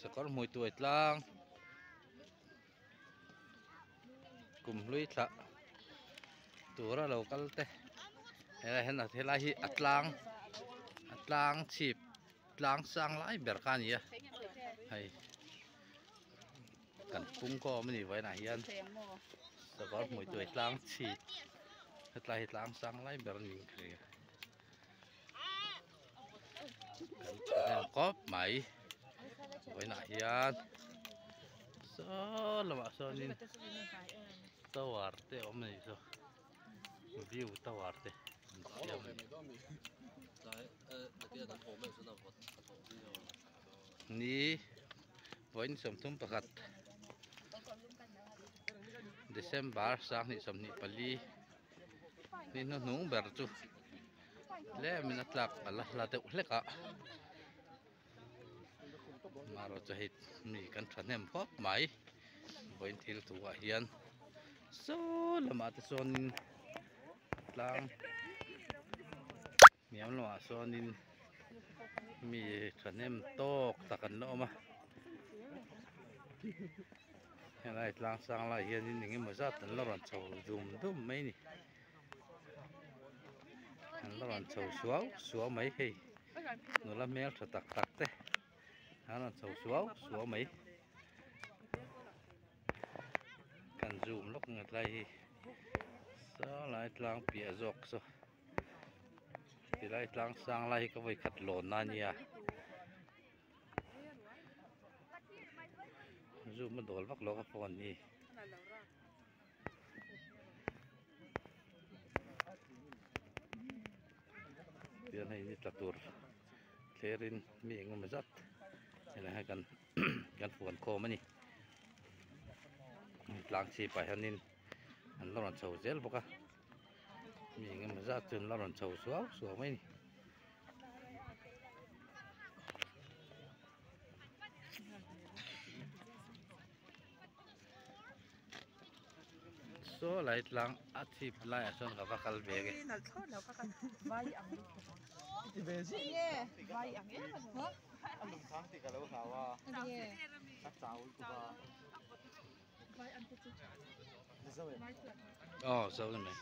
sakor mui tuai tlang kum lui thla tura local te hen thela hi atlang chip tlang sang lai ber kan ya hai kan pung ko mani vai na hian sakor mui tuai tlang chip hetlai tlang sang lai ber ni khre kan kop mai vai na hian so lama so nin tawar te om ni so view tawar te ni voin som thum pakhat December sang ni som ni pali ni no nung ber chu le min atlak ala la te uleka maro chahit mi kan thanem phop mai voin thil tuwa hian so lama te sonin tlang miam lama sonin mi thanem tok takan lo ma helai tlang sang lai hian in nge ma zat tan lo ran chho dum dum mai ni an lo ran chho suaw mai hei no la mel tha tak tak te an chho suaw mai kan zoom lok ngat lai hi so lai tlang pia jok so ti lai tlang sang lai ka voi khat lon na nia zoom ma dol vak lo ka phone ni pian hai ni tlatur clearin mi engom mazat ela ha kan kan phone ko mani tlang chi pa hanin an lo ran chho zel boka mi engom mazat chun lo ran chho suaw mai ni so lai tlang athip lai ason ka vakal bege vai ang ti bezi ye vai ang ye ha alum thang ti kalo khawa ye tak chaul tu ba vai ang ti ni sawe oh so mai